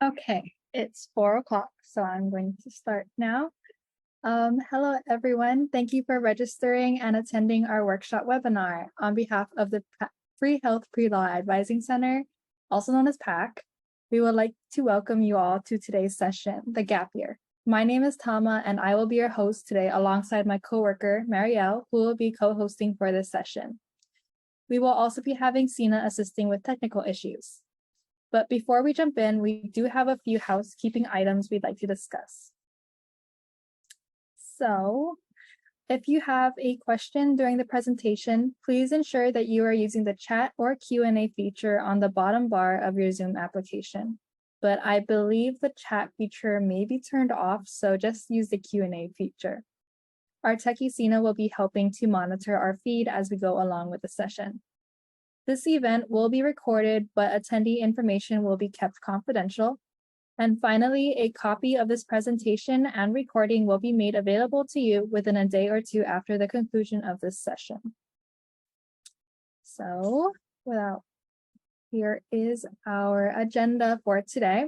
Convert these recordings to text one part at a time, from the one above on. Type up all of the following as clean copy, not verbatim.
Okay, it's 4 o'clock, so I'm going to start now. Hello, everyone. Thank you for registering and attending our workshop webinar on behalf of the Free Health Pre-Law Advising Center, also known as PAC. We would like to welcome you all to today's session, The Gap Year. My name is Tama, and I will be your host today alongside my coworker, Marielle, who will be co-hosting for this session. We will also be having Sina assisting with technical issues. But before we jump in, we do have a few housekeeping items we'd like to discuss. So if you have a question during the presentation, please ensure that you are using the chat or Q&A feature on the bottom bar of your Zoom application. But I believe the chat feature may be turned off, so just use the Q&A feature. Our techie Sina will be helping to monitor our feed as we go along with the session. This event will be recorded, but attendee information will be kept confidential. And finally, a copy of this presentation and recording will be made available to you within a day or two after the conclusion of this session. So, here is our agenda for today.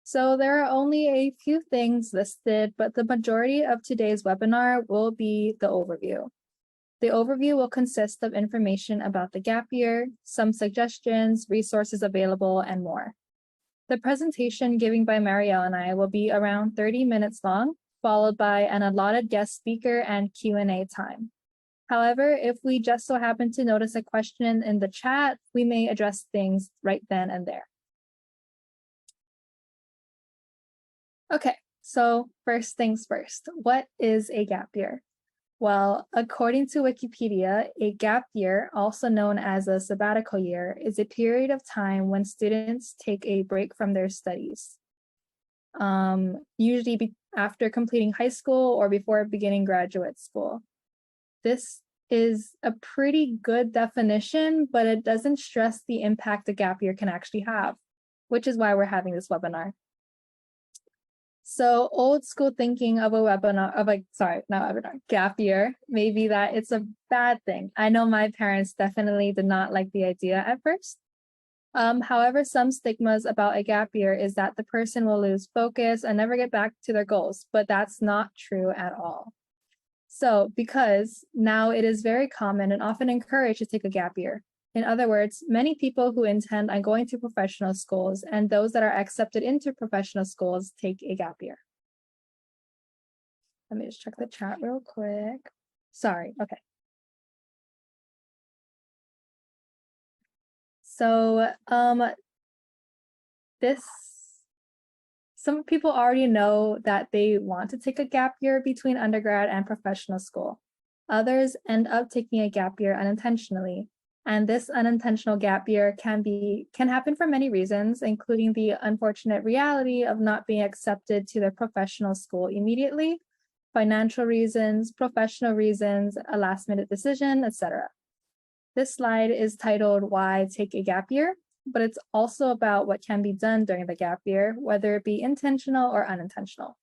So there are only a few things listed, but the majority of today's webinar will be the overview. The overview will consist of information about the gap year, some suggestions, resources available, and more. The presentation given by Marielle and I will be around 30 minutes long, followed by an allotted guest speaker and Q&A time. However, if we just so happen to notice a question in the chat, we may address things right then and there. Okay, so first things first, what is a gap year? Well, according to Wikipedia, a gap year, also known as a sabbatical year, is a period of time when students take a break from their studies, usually after completing high school or before beginning graduate school. This is a pretty good definition, but it doesn't stress the impact a gap year can actually have, which is why we're having this webinar. So old school thinking of gap year, maybe that it's a bad thing. I know my parents definitely did not like the idea at first. However, some stigmas about a gap year is that the person will lose focus and never get back to their goals, but that's not true at all. So because now it is very common and often encouraged to take a gap year. In other words, many people who intend on going to professional schools and those that are accepted into professional schools take a gap year. Let me just check the chat real quick. Sorry, okay. So some people already know that they want to take a gap year between undergrad and professional school. Others end up taking a gap year unintentionally. And this unintentional gap year can happen for many reasons, including the unfortunate reality of not being accepted to their professional school immediately, financial reasons, professional reasons, a last-minute decision, etc. This slide is titled "Why Take a Gap Year?" but it's also about what can be done during the gap year, whether it be intentional or unintentional.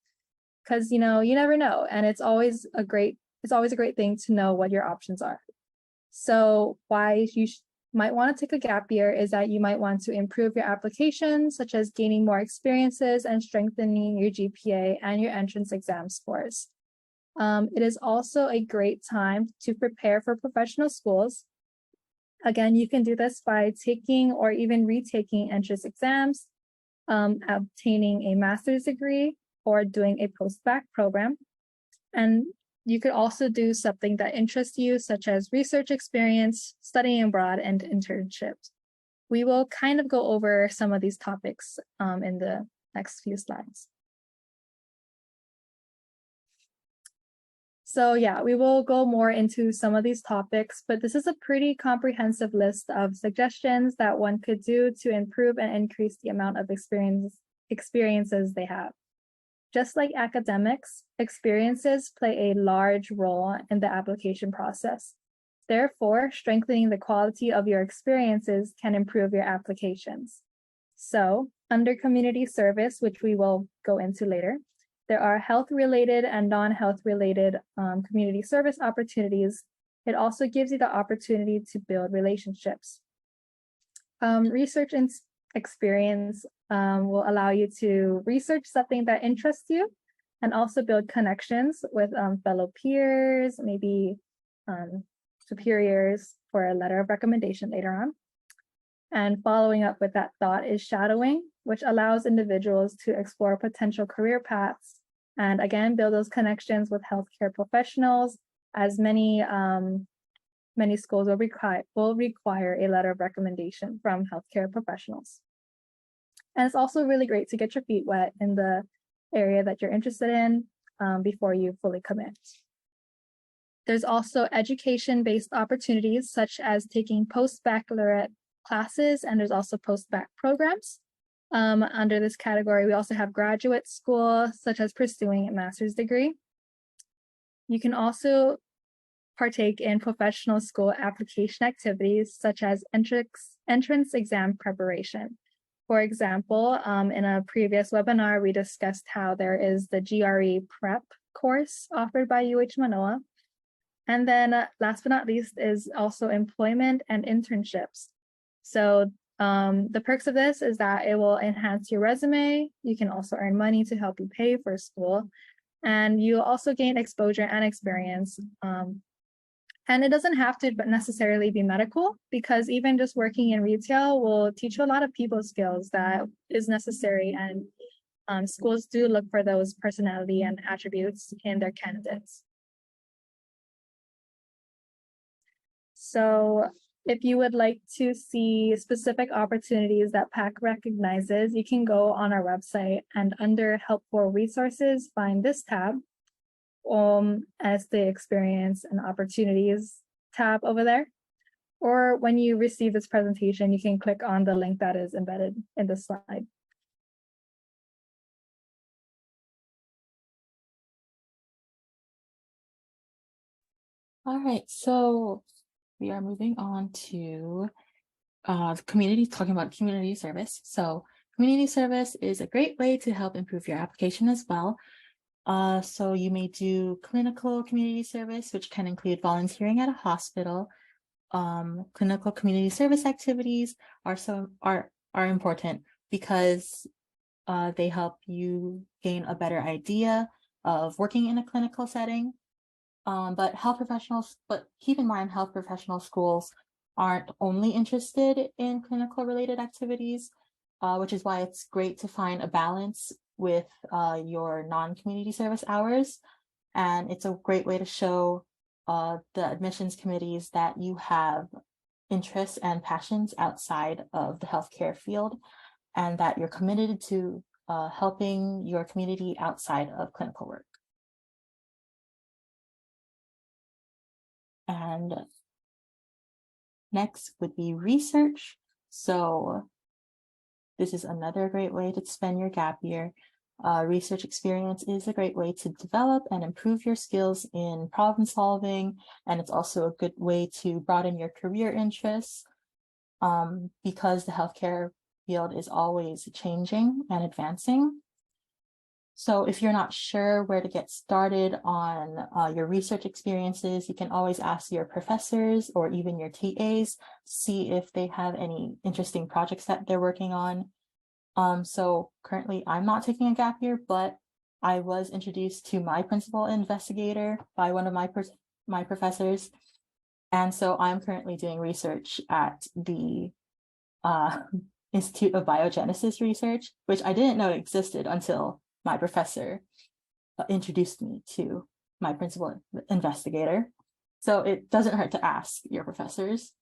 Because you never know, and it's always a great thing to know what your options are. So why you might want to take a gap year is that you might want to improve your application, such as gaining more experiences and strengthening your GPA and your entrance exam scores. It is also a great time to prepare for professional schools. Again, you can do this by taking or even retaking entrance exams, obtaining a master's degree, or doing a post-bac program. And you could also do something that interests you, such as research experience, studying abroad, and internships. We will kind of go over some of these topics in the next few slides. So yeah, we will go more into some of these topics, but this is a pretty comprehensive list of suggestions that one could do to improve and increase the amount of experiences they have. Just like academics, experiences play a large role in the application process. Therefore, strengthening the quality of your experiences can improve your applications. So, under community service, which we will go into later, there are health-related and non-health-related community service opportunities. It also gives you the opportunity to build relationships. Research experience will allow you to research something that interests you and also build connections with fellow peers, maybe superiors for a letter of recommendation later on. And following up with that thought is shadowing, which allows individuals to explore potential career paths and again, build those connections with healthcare professionals, as many schools will require a letter of recommendation from healthcare professionals. And it's also really great to get your feet wet in the area that you're interested in before you fully commit. There's also education-based opportunities, such as taking post-baccalaureate classes, and there's also post-bac programs. Under this category, we also have graduate school, such as pursuing a master's degree. You can also partake in professional school application activities, such as entrance exam preparation. For example, in a previous webinar, we discussed how there is the GRE prep course offered by UH Manoa. And then last but not least is also employment and internships. So the perks of this is that it will enhance your resume. You can also earn money to help you pay for school. And you'll also gain exposure and experience. And it doesn't have to necessarily be medical, because even just working in retail will teach you a lot of people skills that is necessary. And schools do look for those personality and attributes in their candidates. So if you would like to see specific opportunities that PAC recognizes, you can go on our website and under helpful resources, find this tab as the experience and opportunities tab over there. Or when you receive this presentation, you can click on the link that is embedded in the slide. All right, so we are moving on to talking about community service. So community service is a great way to help improve your application as well. So you may do clinical community service, which can include volunteering at a hospital. Clinical community service activities are important because they help you gain a better idea of working in a clinical setting. But keep in mind, health professional schools aren't only interested in clinical related activities, which is why it's great to find a balance with your non-community service hours. And it's a great way to show the admissions committees that you have interests and passions outside of the healthcare field, and that you're committed to helping your community outside of clinical work. And next would be research. So this is another great way to spend your gap year. Research experience is a great way to develop and improve your skills in problem solving, and it's also a good way to broaden your career interests because the healthcare field is always changing and advancing. So if you're not sure where to get started on your research experiences, you can always ask your professors or even your TAs to see if they have any interesting projects that they're working on. So currently I'm not taking a gap year, but I was introduced to my principal investigator by one of my professors. And so I'm currently doing research at the Institute of Biogenesis Research, which I didn't know existed until my professor introduced me to my principal investigator. So it doesn't hurt to ask your professors.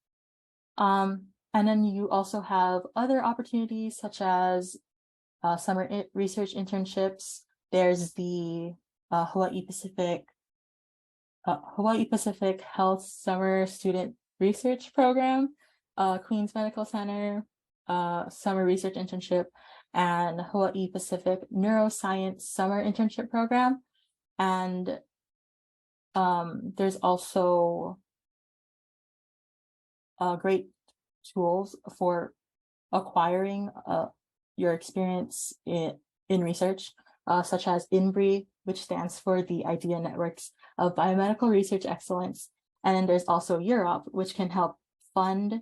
And then you also have other opportunities such as summer research internships. There's the Hawaii Pacific Health Summer Student Research Program, Queens Medical Center Summer Research Internship, and Hawaii Pacific Neuroscience Summer Internship Program. And there's also great tools for acquiring your experience in research, such as INBRE, which stands for the Idea Networks of Biomedical Research Excellence. And then there's also Europe, which can help fund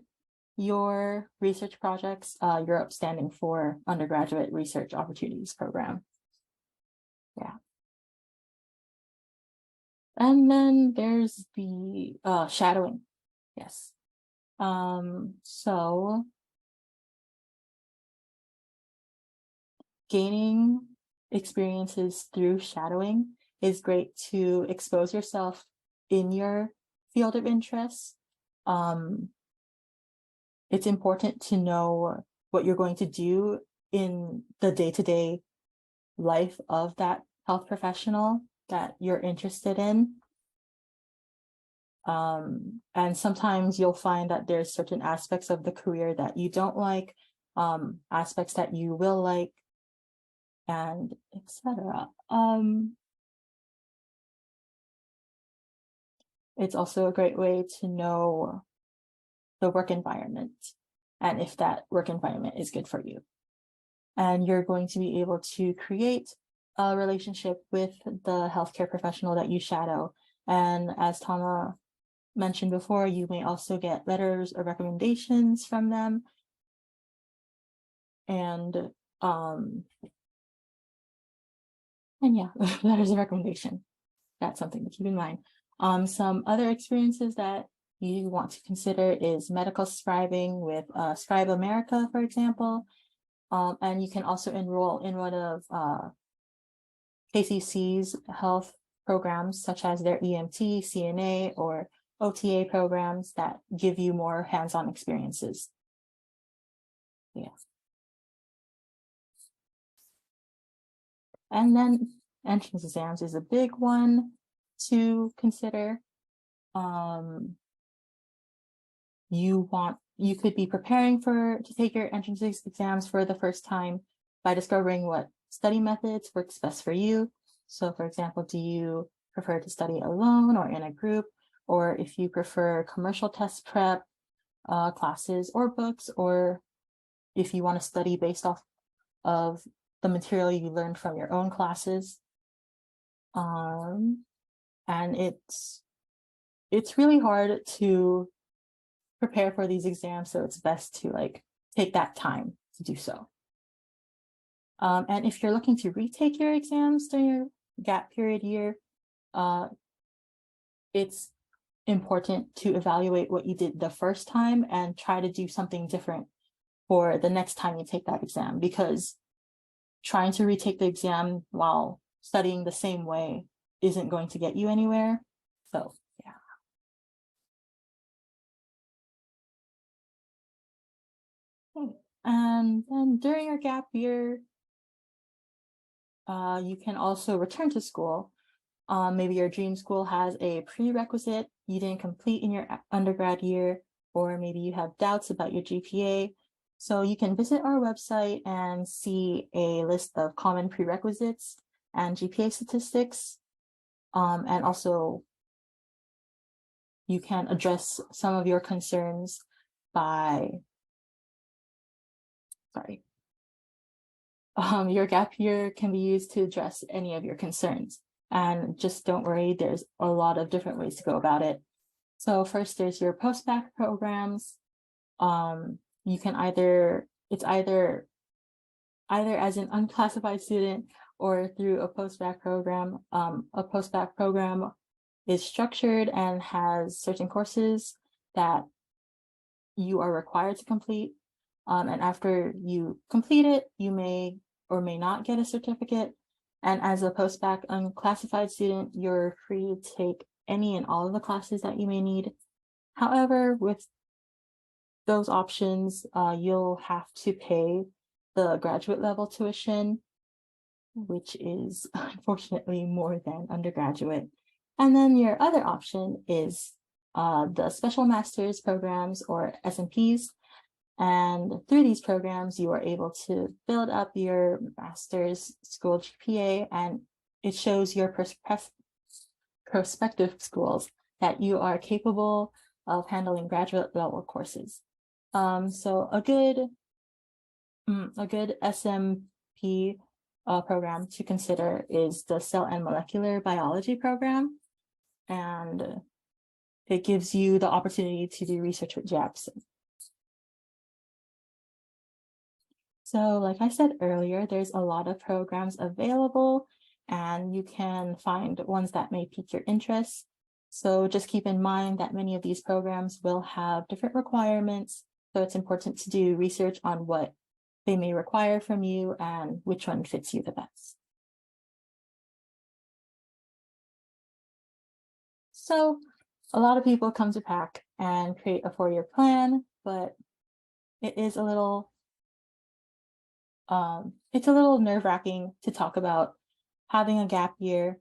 your research projects, Europe standing for Undergraduate Research Opportunities Program. Yeah. And then there's the shadowing. Yes. So gaining experiences through shadowing is great to expose yourself in your field of interest. It's important to know what you're going to do in the day-to-day life of that health professional that you're interested in. And sometimes you'll find that there's certain aspects of the career that you don't like, aspects that you will like, and etc. It's also a great way to know the work environment and if that work environment is good for you. And you're going to be able to create a relationship with the healthcare professional that you shadow. And as Tama mentioned before, you may also get letters of recommendations from them. And yeah, letters of recommendation. That's something to keep in mind. Some other experiences that you want to consider is medical scribing with Scribe America, for example. And you can also enroll in one of KCC's health programs, such as their EMT, CNA, or OTA programs that give you more hands-on experiences. Yeah. And then entrance exams is a big one to consider. You could be preparing to take your entrance exams for the first time by discovering what study methods works best for you. So for example, do you prefer to study alone or in a group? Or if you prefer commercial test prep classes or books, or if you want to study based off of the material you learned from your own classes. And it's really hard to prepare for these exams, so it's best to take that time to do so. And if you're looking to retake your exams during your gap period year, it's important to evaluate what you did the first time and try to do something different for the next time you take that exam, because trying to retake the exam while studying the same way isn't going to get you anywhere. So yeah. Okay. And then during your gap year, you can also return to school. Maybe your dream school has a prerequisite you didn't complete in your undergrad year, or maybe you have doubts about your GPA. So you can visit our website and see a list of common prerequisites and GPA statistics. And also you can address some of your concerns by, your gap year can be used to address any of your concerns. And just don't worry, there's a lot of different ways to go about it. So first, there's your post-bac programs. You can either as an unclassified student or through a post-bac program. A post-bac program is structured and has certain courses that you are required to complete. And after you complete it, you may or may not get a certificate. And as a post-bac unclassified student, you're free to take any and all of the classes that you may need. However, with those options, you'll have to pay the graduate level tuition, which is unfortunately more than undergraduate. And then your other option is the special master's programs, or SMPs. And through these programs, you are able to build up your master's school GPA, and it shows your prospective schools that you are capable of handling graduate level courses. So a good SMP program to consider is the Cell and Molecular Biology program, and it gives you the opportunity to do research with JAPS. So like I said earlier, there's a lot of programs available and you can find ones that may pique your interest. So just keep in mind that many of these programs will have different requirements. So it's important to do research on what they may require from you and which one fits you the best. So a lot of people come to PAC and create a 4-year plan, but it is a little it's a little nerve-wracking to talk about having a gap year,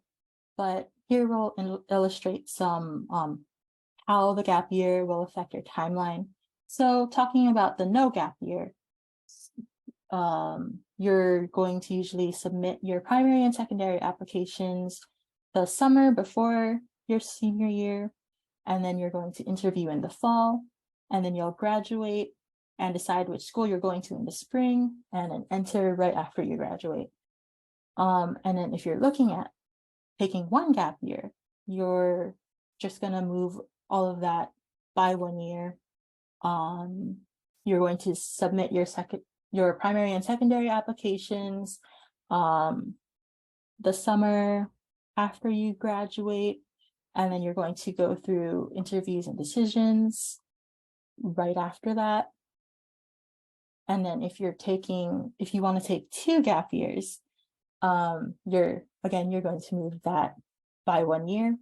but here we'll illustrate some how the gap year will affect your timeline. So talking about the no gap year, you're going to usually submit your primary and secondary applications the summer before your senior year, and then you're going to interview in the fall, and then you'll graduate and decide which school you're going to in the spring, and then enter right after you graduate. And then if you're looking at taking one gap year, you're just going to move all of that by 1 year. You're going to submit your primary and secondary applications the summer after you graduate, and then you're going to go through interviews and decisions right after that. And then if you want to take 2 gap years, you're going to move that by 1 year.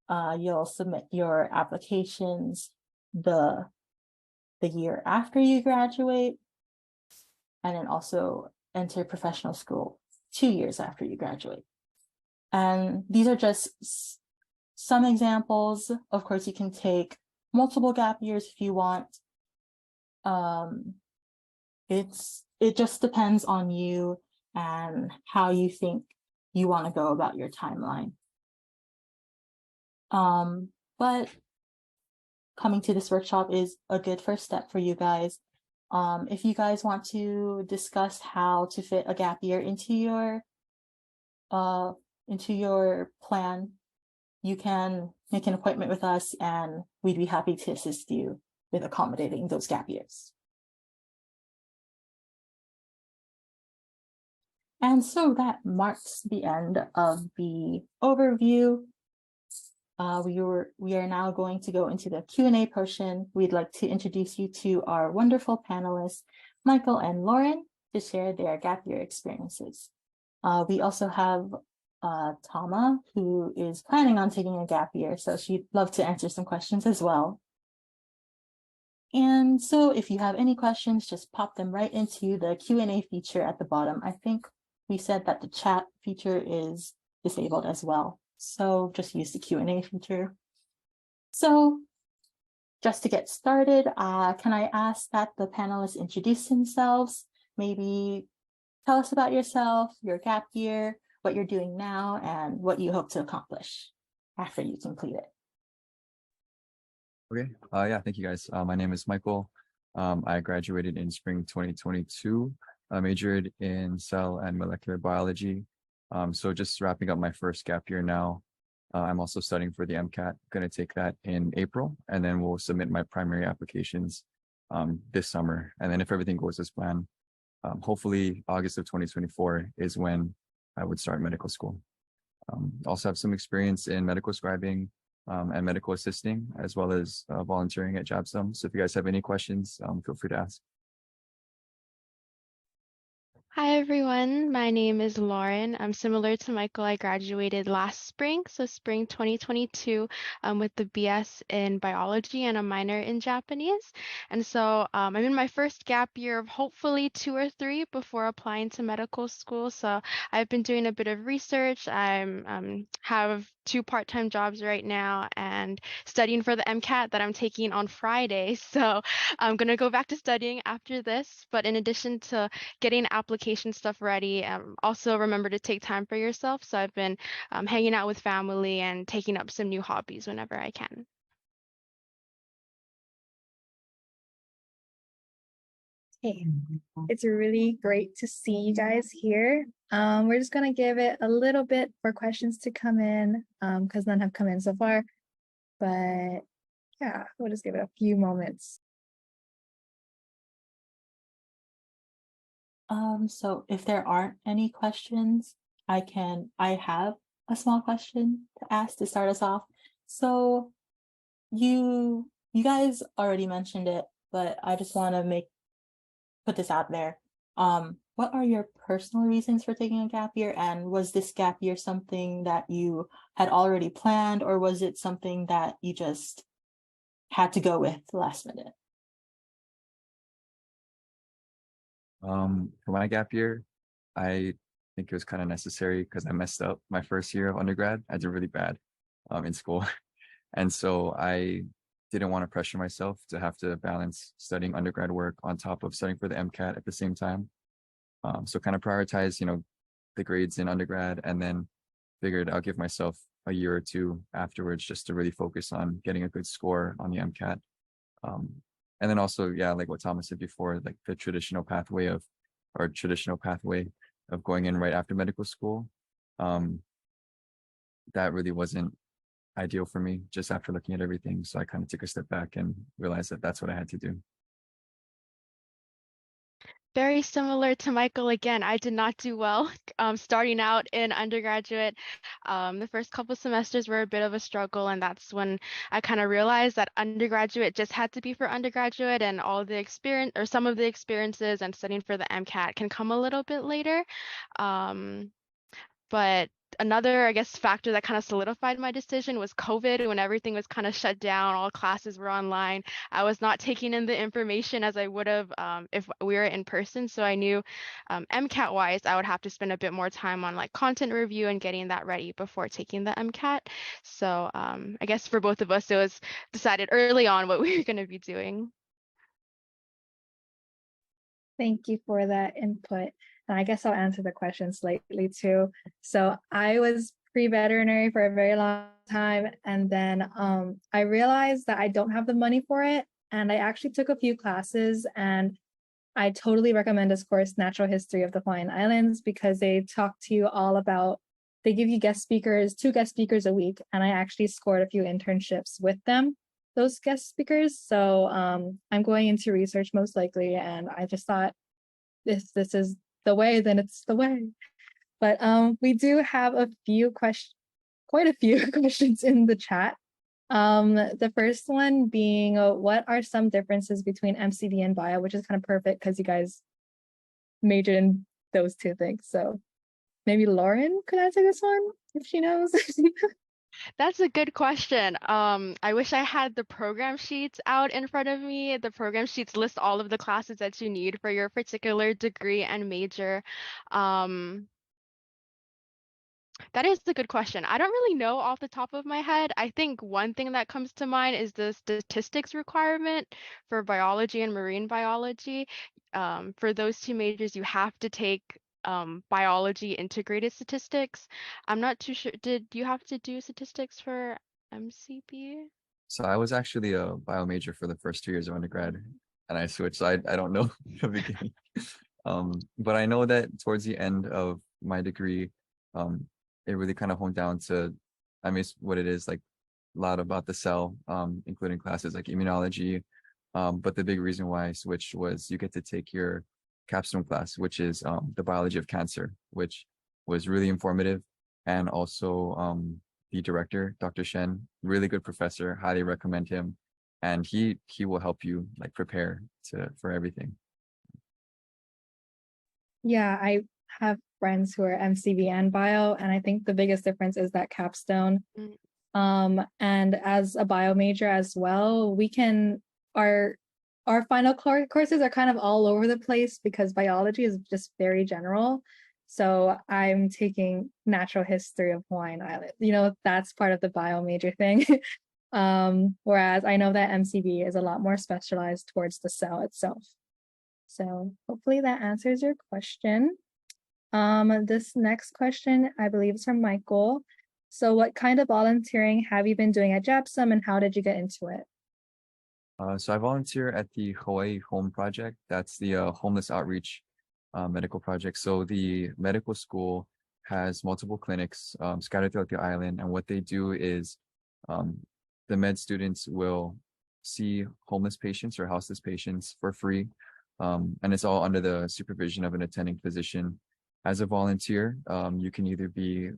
You'll submit your applications the year after you graduate, and then also enter professional school 2 years after you graduate. And these are just some examples. Of course, you can take multiple gap years if you want. It just depends on you and how you think you want to go about your timeline. But coming to this workshop is a good first step for you guys. If you guys want to discuss how to fit a gap year into your plan, you can make an appointment with us and we'd be happy to assist you with accommodating those gap years. And so that marks the end of the overview. We are now going to go into the Q&A portion. We'd like to introduce you to our wonderful panelists, Michael and Lauren, to share their gap year experiences. We also have Tama, who is planning on taking a gap year, so she'd love to answer some questions as well. And so if you have any questions, just pop them right into the Q&A feature at the bottom. I think we said that the chat feature is disabled as well, so just use the Q&A feature. So just to get started, can I ask that the panelists introduce themselves? Maybe tell us about yourself, your gap year, what you're doing now, and what you hope to accomplish after you complete it. Okay, yeah, thank you guys. My name is Michael. I graduated in spring 2022. I majored in cell and molecular biology. So just wrapping up my first gap year now. I'm also studying for the MCAT, going to take that in April, and then we'll submit my primary applications this summer. And then if everything goes as planned, hopefully August of 2024 is when I would start medical school. Also have some experience in medical scribing and medical assisting, as well as volunteering at JABSOM. So if you guys have any questions, feel free to ask. Hi everyone, my name is Lauren. I'm similar to Michael. I graduated last spring, so spring 2022, with the BS in biology and a minor in Japanese. And so I'm in my first gap year of hopefully 2 or 3 before applying to medical school. So I've been doing a bit of research. I have 2 part-time jobs right now and studying for the MCAT that I'm taking on Friday. So I'm gonna go back to studying after this. But in addition to getting application stuff ready, also remember to take time for yourself. So I've been hanging out with family and taking up some new hobbies whenever I can. Hey, it's really great to see you guys here. We're just gonna give it a little bit for questions to come in, because none have come in so far. But yeah, we'll just give it a few moments. So if there aren't any questions, I have a small question to ask to start us off. So you guys already mentioned it, but I just want to put this out there. What are your personal reasons for taking a gap year? And was this gap year something that you had already planned, or was it something that you just had to go with last minute? For my gap year, I think it was kind of necessary because I messed up my first year of undergrad. I did really bad in school. And so I didn't want to pressure myself to have to balance studying undergrad work on top of studying for the MCAT at the same time. So kind of prioritize, the grades in undergrad, and then figured I'll give myself a year or two afterwards just to really focus on getting a good score on the MCAT. Um, and then also, yeah, like what Thomas said before, like the traditional pathway of going in right after medical school. That really wasn't ideal for me just after looking at everything. So I kind of took a step back and realized that that's what I had to do. Very similar to Michael again. I did not do well starting out in undergraduate. The first couple semesters were a bit of a struggle, and that's when I kind of realized that undergraduate just had to be for undergraduate, and all the experience or some of the experiences and studying for the MCAT can come a little bit later. But another, I guess, factor that kind of solidified my decision was COVID. When everything was kind of shut down, all classes were online. I was not taking in the information as I would have if we were in person. So I knew MCAT wise, I would have to spend a bit more time on like content review and getting that ready before taking the MCAT. So I guess for both of us, it was decided early on what we were going to be doing. Thank you for that input. And I guess I'll answer the question slightly too. So I was pre-veterinary for a very long time. And then I realized that I don't have the money for it. And I actually took a few classes, and I totally recommend this course, Natural History of the Hawaiian Islands, because they talk to you all about, they give you two guest speakers a week. And I actually scored a few internships with them, those guest speakers. So I'm going into research most likely. And I just thought if this is the way, then it's the way. But we do have quite a few questions in the chat. The first one being, what are some differences between MCV and bio, which is kind of perfect because you guys majored in those two things. So maybe Lauren could answer this one if she knows. That's a good question. I wish I had the program sheets out in front of me. The program sheets list all of the classes that you need for your particular degree and major. That is a good question. I don't really know off the top of my head. I think one thing that comes to mind is the statistics requirement for biology and marine biology. For those two majors, you have to take biology integrated statistics. I'm not too sure. Did you have to do statistics for MCB? So I was actually a bio major for the first 2 years of undergrad, and I switched. So I don't know the beginning. But I know that towards the end of my degree, it really kind of honed down to, I mean, it's what it is, like a lot about the cell, including classes like immunology. But the big reason why I switched was you get to take your capstone class, which is the biology of cancer, which was really informative. And also the director, Dr. Shen, really good professor, highly recommend him. And he will help you like prepare for everything. Yeah, I have friends who are MCV and bio, and I think the biggest difference is that capstone. And as a bio major as well, our final courses are kind of all over the place because biology is just very general. So I'm taking natural history of Hawaiian Islands. That's part of the bio major thing. Whereas I know that MCV is a lot more specialized towards the cell itself. So hopefully that answers your question. This next question, I believe, is from Michael. So what kind of volunteering have you been doing at JAPSOM, and how did you get into it? So I volunteer at the Hawaii Home Project. That's the homeless outreach medical project. So the medical school has multiple clinics scattered throughout the island. And what they do is the med students will see homeless patients or houseless patients for free. And it's all under the supervision of an attending physician. As a volunteer, you can either be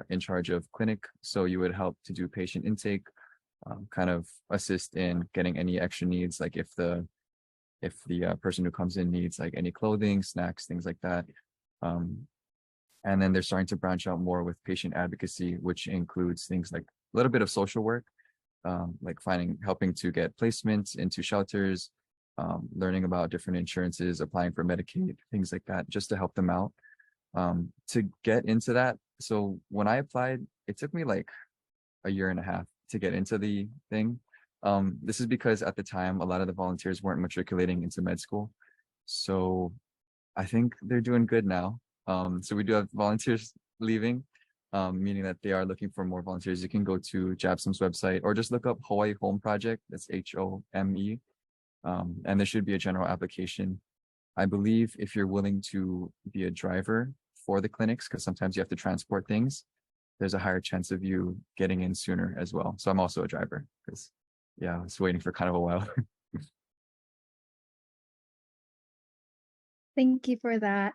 in charge of clinic, so you would help to do patient intake, kind of assist in getting any extra needs, like if the person who comes in needs like any clothing, snacks, things like that. And then they're starting to branch out more with patient advocacy, which includes things like a little bit of social work, like helping to get placements into shelters, learning about different insurances, applying for Medicaid, things like that, just to help them out. To get into that, so when I applied, it took me like a year and a half to get into the thing. This is because at the time, a lot of the volunteers weren't matriculating into med school. So I think they're doing good now. So we do have volunteers leaving, meaning that they are looking for more volunteers. You can go to JAPSOM's website or just look up Hawaii Home Project. That's HOME. And there should be a general application. I believe if you're willing to be a driver for the clinics, because sometimes you have to transport things, there's a higher chance of you getting in sooner as well. So I'm also a driver because, yeah, I was waiting for kind of a while. Thank you for that.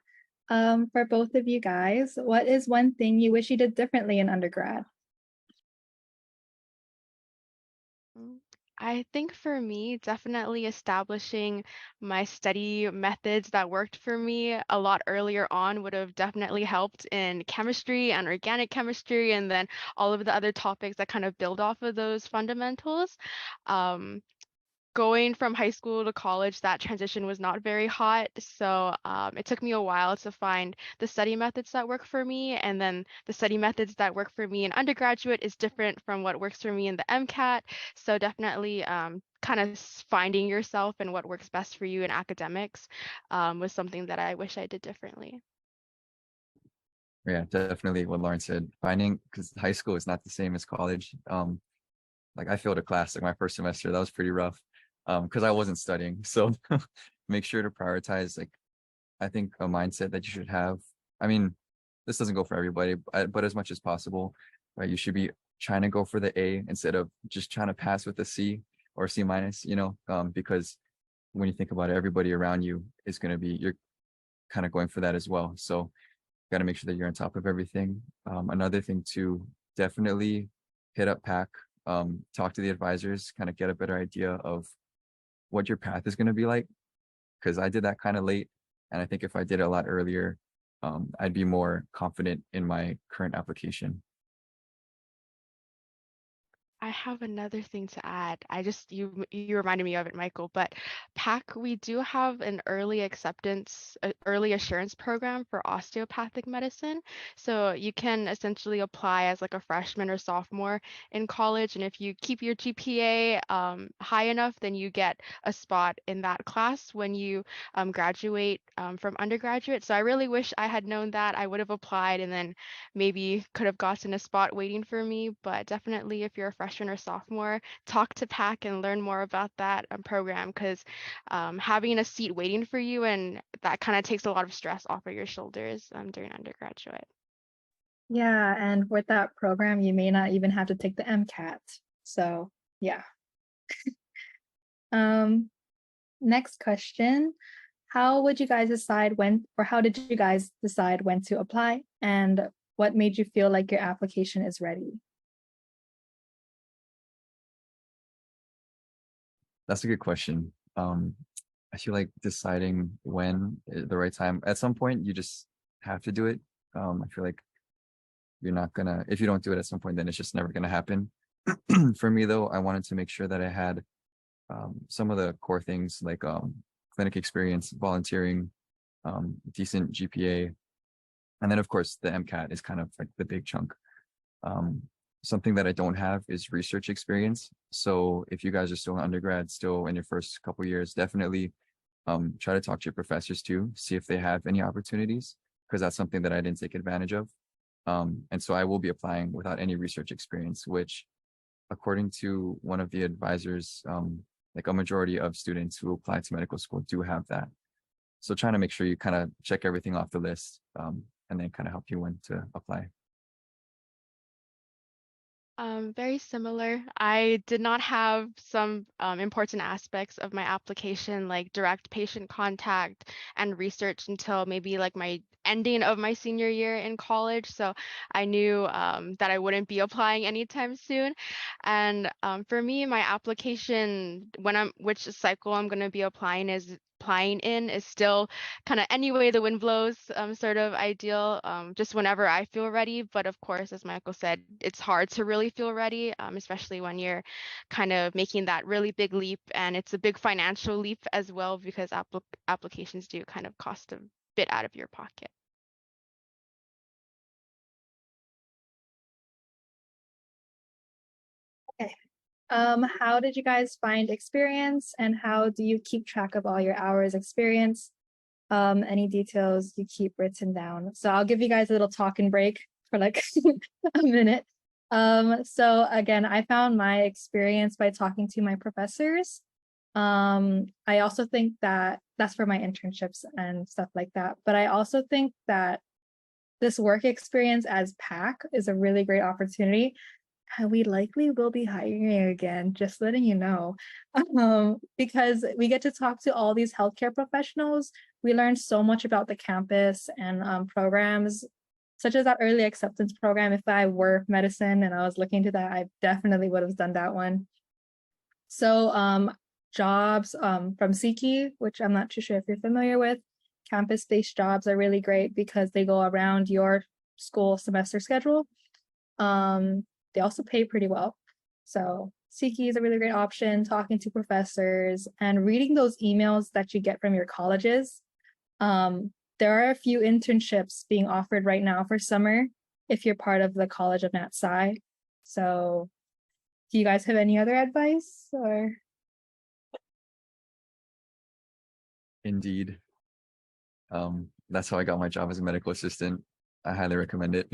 For both of you guys, what is one thing you wish you did differently in undergrad? I think for me, definitely establishing my study methods that worked for me a lot earlier on would have definitely helped in chemistry and organic chemistry, and then all of the other topics that kind of build off of those fundamentals. Um, Going from high school to college, that transition was not very hot. So it took me a while to find the study methods that work for me. And then the study methods that work for me in undergraduate is different from what works for me in the MCAT. So definitely kind of finding yourself and what works best for you in academics was something that I wish I did differently. Yeah, definitely what Lauren said. Finding, because high school is not the same as college. Like I failed a class like my first semester. That was pretty rough. Because I wasn't studying. So make sure to prioritize, like, I think a mindset that you should have. I mean, this doesn't go for everybody, but as much as possible, right? You should be trying to go for the A instead of just trying to pass with a C or C minus, because when you think about it, everybody around you is going to be, you're kind of going for that as well. So got to make sure that you're on top of everything. Another thing to definitely hit up PAC, talk to the advisors, kind of get a better idea of what your path is going to be like, because I did that kind of late, and I think if I did it a lot earlier, I'd be more confident in my current application. I have another thing to add. You reminded me of it, Michael, but PAC, we do have an early assurance program for osteopathic medicine. So you can essentially apply as like a freshman or sophomore in college, and if you keep your GPA high enough, then you get a spot in that class when you graduate from undergraduate. So I really wish I had known that. I would have applied and then maybe could have gotten a spot waiting for me, but definitely if you're a freshman or sophomore, talk to PAC and learn more about that program because having a seat waiting for you and that kind of takes a lot of stress off of your shoulders during undergraduate. Yeah, and with that program, you may not even have to take the MCAT. So yeah. Next question. How would you guys decide when, or how did you guys decide when to apply? And what made you feel like your application is ready? That's a good question. I feel like deciding when is the right time. At some point, you just have to do it. I feel like you're not gonna, if you don't do it at some point, then it's just never gonna happen. For me, though, I wanted to make sure that I had some of the core things like clinic experience, volunteering, decent GPA, and then of course the MCAT is kind of like the big chunk. Um, Something that I don't have is research experience. So if you guys are still in undergrad, still in your first couple years, definitely try to talk to your professors too, see if they have any opportunities, because that's something that I didn't take advantage of. And so I will be applying without any research experience, which according to one of the advisors, like a majority of students who apply to medical school do have that. So trying to make sure you kind of check everything off the list and then kind of help you when to apply. Very similar. I did not have some important aspects of my application, like direct patient contact and research, until maybe like my ending of my senior year in college. So I knew that I wouldn't be applying anytime soon. And for me, my application, which cycle I'm going to be applying in, is still kind of any way the wind blows, sort of ideal, just whenever I feel ready. But of course, as Michael said, it's hard to really feel ready, especially when you're kind of making that really big leap, and it's a big financial leap as well, because applications do kind of cost a bit out of your pocket. Okay. How did you guys find experience, and how do you keep track of all your hours experience? Any details you keep written down. So I'll give you guys a little talking break for like a minute. So again, I found my experience by talking to my professors. I also think that that's for my internships and stuff like that. But I also think that this work experience as PAC is a really great opportunity. And we likely will be hiring again, just letting you know, because we get to talk to all these healthcare professionals. We learn so much about the campus and programs, such as that early acceptance program. If I were medicine and I was looking to that, I definitely would have done that one. So jobs from SeaKey, which I'm not too sure if you're familiar with, campus-based jobs are really great because they go around your school semester schedule. They also pay pretty well. So SeaKey is a really great option, talking to professors and reading those emails that you get from your colleges. There are a few internships being offered right now for summer if you're part of the College of Nat Sci. So do you guys have any other advice or? Indeed. That's how I got my job as a medical assistant. I highly recommend it.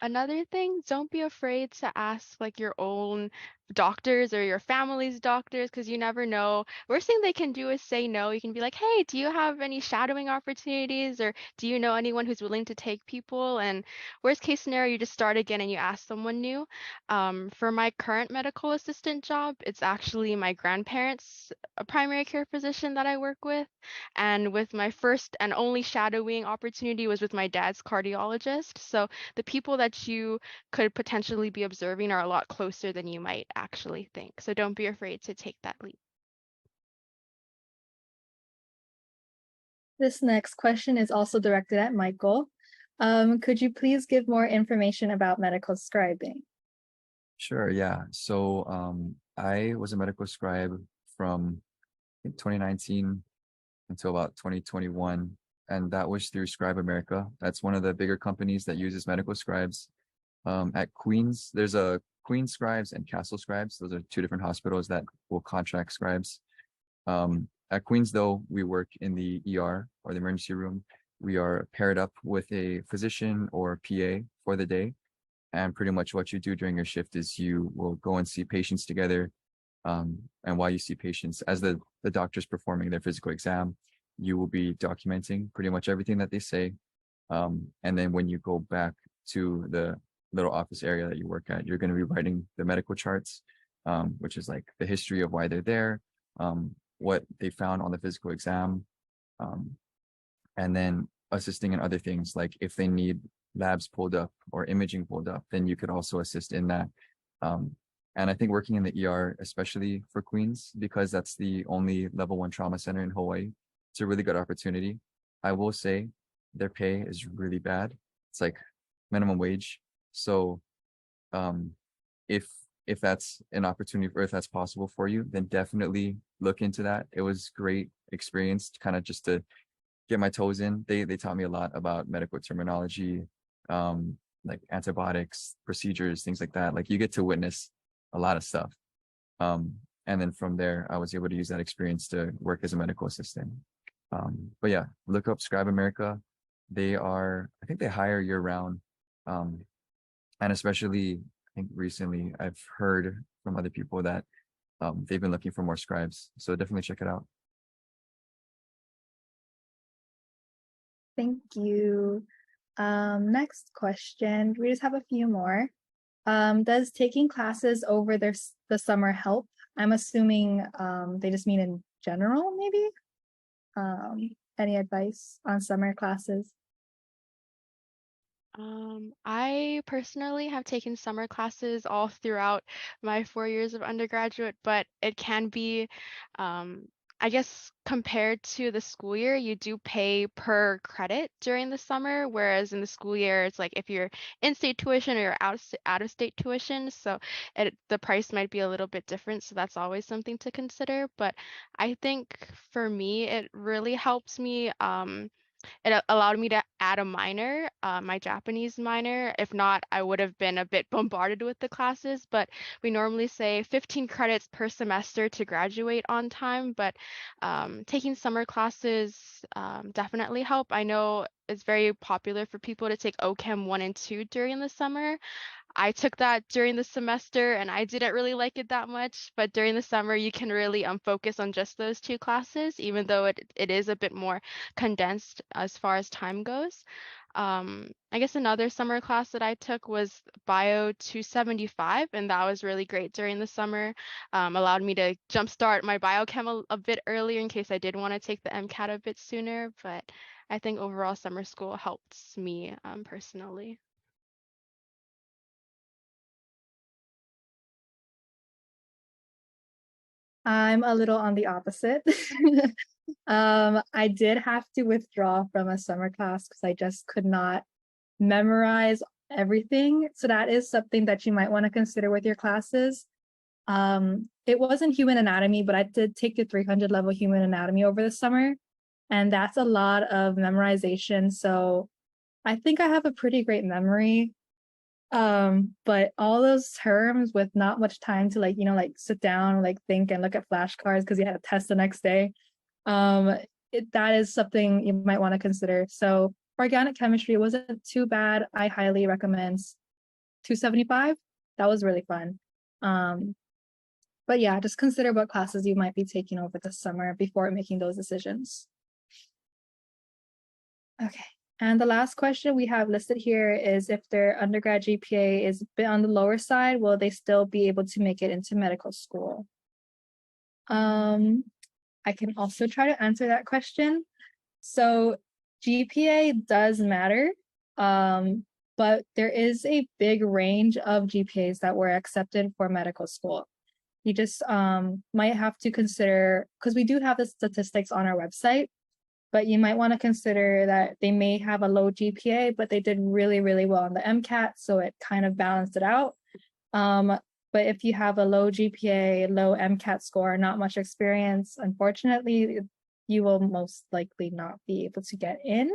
Another thing, don't be afraid to ask like your own doctors or your family's doctors, because you never know. Worst thing they can do is say no. You can be like, hey, do you have any shadowing opportunities, or do you know anyone who's willing to take people? And worst case scenario, you just start again and you ask someone new. For my current medical assistant job, it's actually my grandparents' primary care physician that I work with. And with my first and only shadowing opportunity was with my dad's cardiologist. So the people that you could potentially be observing are a lot closer than you might actually think. So don't be afraid to take that leap. This next question is also directed at Michael. Could you please give more information about medical scribing? Sure, yeah. So I was a medical scribe from I think 2019 until about 2021. And that was through Scribe America. That's one of the bigger companies that uses medical scribes. At Queens, there's a Queens Scribes and Castle Scribes. Those are two different hospitals that will contract scribes. At Queens, though, we work in the ER or the emergency room. We are paired up with a physician or PA for the day. And pretty much what you do during your shift is you will go and see patients together. And while you see patients, as the doctor's performing their physical exam, you will be documenting pretty much everything that they say. And then when you go back to the little office area that you work at, you're going to be writing the medical charts, which is like the history of why they're there, what they found on the physical exam, and then assisting in other things, like if they need labs pulled up or imaging pulled up, then you could also assist in that. And I think working in the ER, especially for Queens, because that's the only level 1 trauma center in Hawaii, it's a really good opportunity. I will say their pay is really bad. It's like minimum wage. So if that's an opportunity, or if that's possible for you, then definitely look into that. It was great experience, kind of just to get my toes in. They taught me a lot about medical terminology, like antibiotics, procedures, things like that. Like you get to witness a lot of stuff. And then from there, I was able to use that experience to work as a medical assistant. But yeah, look up Scribe America. I think they hire year round. And especially, I think recently I've heard from other people that they've been looking for more scribes. So definitely check it out. Thank you. Next question. We just have a few more. Does taking classes over the summer help? I'm assuming they just mean in general, maybe. Any advice on summer classes? I personally have taken summer classes all throughout my 4 years of undergraduate, but it can be, I guess, compared to the school year, you do pay per credit during the summer, whereas in the school year, it's like if you're in-state tuition or out-of-state tuition, so the price might be a little bit different. So that's always something to consider. But I think for me, it really helps me. It allowed me to add a minor, my Japanese minor. If not, I would have been a bit bombarded with the classes, but we normally say 15 credits per semester to graduate on time, but taking summer classes definitely help. I know it's very popular for people to take OChem 1 and 2 during the summer. I took that during the semester and I didn't really like it that much, but during the summer you can really focus on just those two classes, even though it is a bit more condensed as far as time goes. I guess another summer class that I took was Bio 275, and that was really great during the summer. Allowed me to jumpstart my biochem a bit earlier in case I did want to take the MCAT a bit sooner, but I think overall summer school helps me personally. I'm a little on the opposite. I did have to withdraw from a summer class because I just could not memorize everything. So that is something that you might want to consider with your classes. It wasn't human anatomy, but I did take the 300 level human anatomy over the summer. And that's a lot of memorization. So I think I have a pretty great memory. But all those terms with not much time to like sit down, like think and look at flashcards because you had a test the next day. That is something you might want to consider. So organic chemistry wasn't too bad. I highly recommend 275. That was really fun. But yeah, just consider what classes you might be taking over the summer before making those decisions. Okay. And the last question we have listed here is if their undergrad GPA is a bit on the lower side, will they still be able to make it into medical school? I can also try to answer that question. So GPA does matter, but there is a big range of GPAs that were accepted for medical school. You just might have to consider, because we do have the statistics on our website, but you might want to consider that they may have a low GPA, but they did really, really well on the MCAT, so it kind of balanced it out. But if you have a low GPA, low MCAT score, not much experience, unfortunately, you will most likely not be able to get in.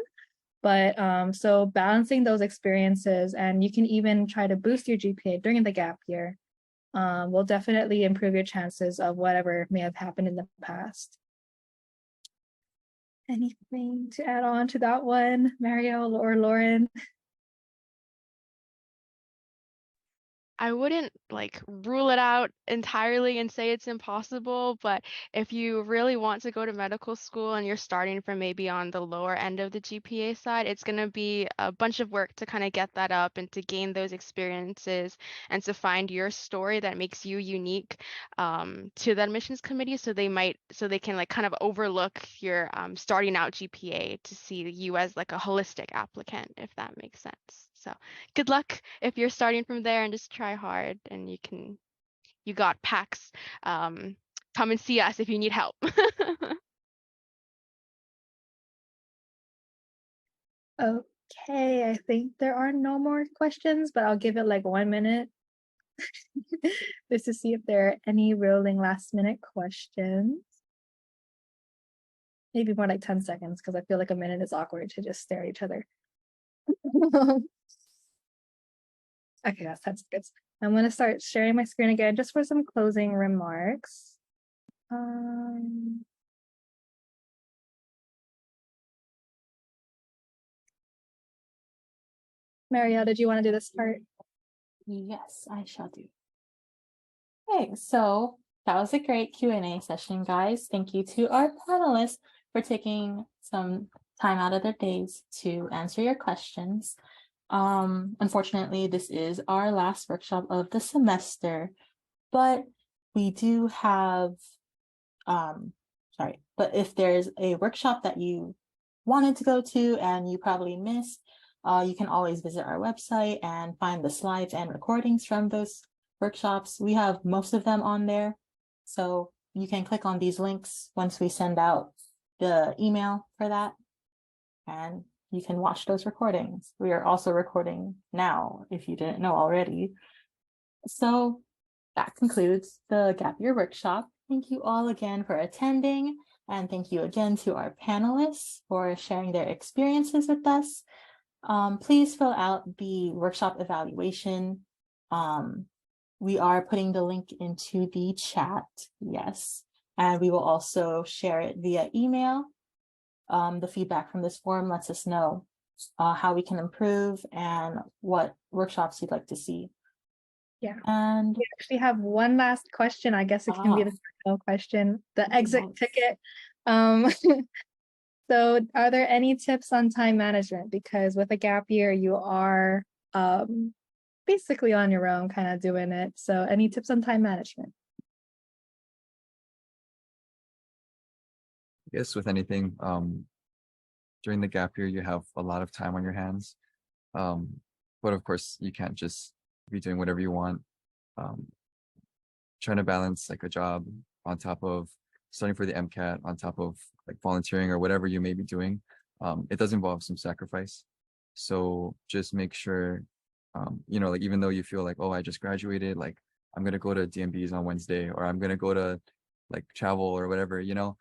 But so balancing those experiences, and you can even try to boost your GPA during the gap year, will definitely improve your chances of whatever may have happened in the past. Anything to add on to that one, Mario or Lauren? I wouldn't like rule it out entirely and say it's impossible, but if you really want to go to medical school and you're starting from maybe on the lower end of the GPA side, it's going to be a bunch of work to kind of get that up and to gain those experiences and to find your story that makes you unique to the admissions committee. So they can like kind of overlook your starting out GPA to see you as like a holistic applicant, if that makes sense. So good luck if you're starting from there and just try hard and you got PAX. Come and see us if you need help. Okay, I think there are no more questions, but I'll give it like 1 minute just to see if there are any rolling last minute questions. Maybe more like 10 seconds because I feel like a minute is awkward to just stare at each other. Okay, that's 10 seconds. I'm going to start sharing my screen again just for some closing remarks. Marielle, did you want to do this part? Yes, I shall do. Okay, so that was a great Q&A session, guys. Thank you to our panelists for taking some time out of their days to answer your questions. Unfortunately, this is our last workshop of the semester, but we do have, but if there's a workshop that you wanted to go to and you probably missed, you can always visit our website and find the slides and recordings from those workshops. We have most of them on there. So you can click on these links once we send out the email for that, and you can watch those recordings. We are also recording now, if you didn't know already. So that concludes the Gap Year Workshop. Thank you all again for attending, and thank you again to our panelists for sharing their experiences with us. Please fill out the workshop evaluation. We are putting the link into the chat, yes, and we will also share it via email. The feedback from this forum lets us know how we can improve and what workshops you'd like to see. Yeah. And we actually have one last question. I guess it can be the final question, the exit ticket. So are there any tips on time management? Because with a gap year, you are basically on your own kind of doing it. So any tips on time management? I guess with anything, during the gap year, you have a lot of time on your hands. But of course, you can't just be doing whatever you want. Trying to balance like a job on top of studying for the MCAT, on top of like volunteering or whatever you may be doing. It does involve some sacrifice. So just make sure, you know, like even though you feel like, oh, I just graduated, like I'm gonna go to DMBs on Wednesday, or I'm gonna go to like travel or whatever, you know,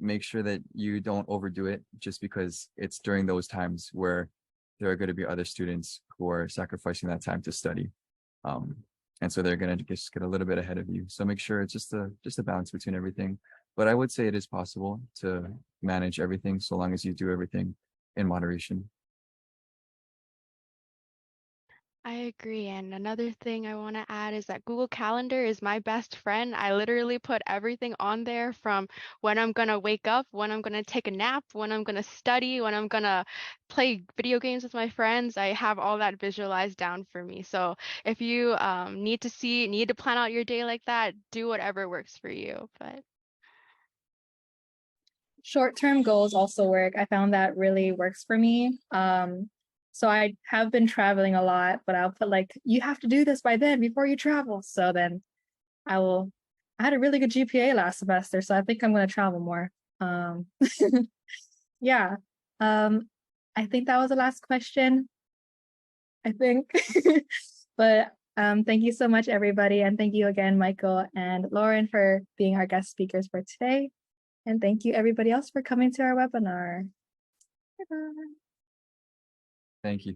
make sure that you don't overdo it just because it's during those times where there are going to be other students who are sacrificing that time to study. And so they're going to just get a little bit ahead of you. So make sure it's just a balance between everything. But I would say it is possible to manage everything so long as you do everything in moderation. I agree. And another thing I want to add is that Google Calendar is my best friend. I literally put everything on there, from when I'm going to wake up, when I'm going to take a nap, when I'm going to study, when I'm going to play video games with my friends. I have all that visualized down for me. So if you need to plan out your day like that, do whatever works for you. But Short-term goals also work. I found that really works for me. So I have been traveling a lot, but I'll put like, you have to do this by then before you travel. So then I had a really good GPA last semester, so I think I'm going to travel more. Yeah. I think that was the last question, I think. But thank you so much, everybody. And thank you again, Michael and Lauren, for being our guest speakers for today. And thank you, everybody else, for coming to our webinar. Bye-bye. Thank you.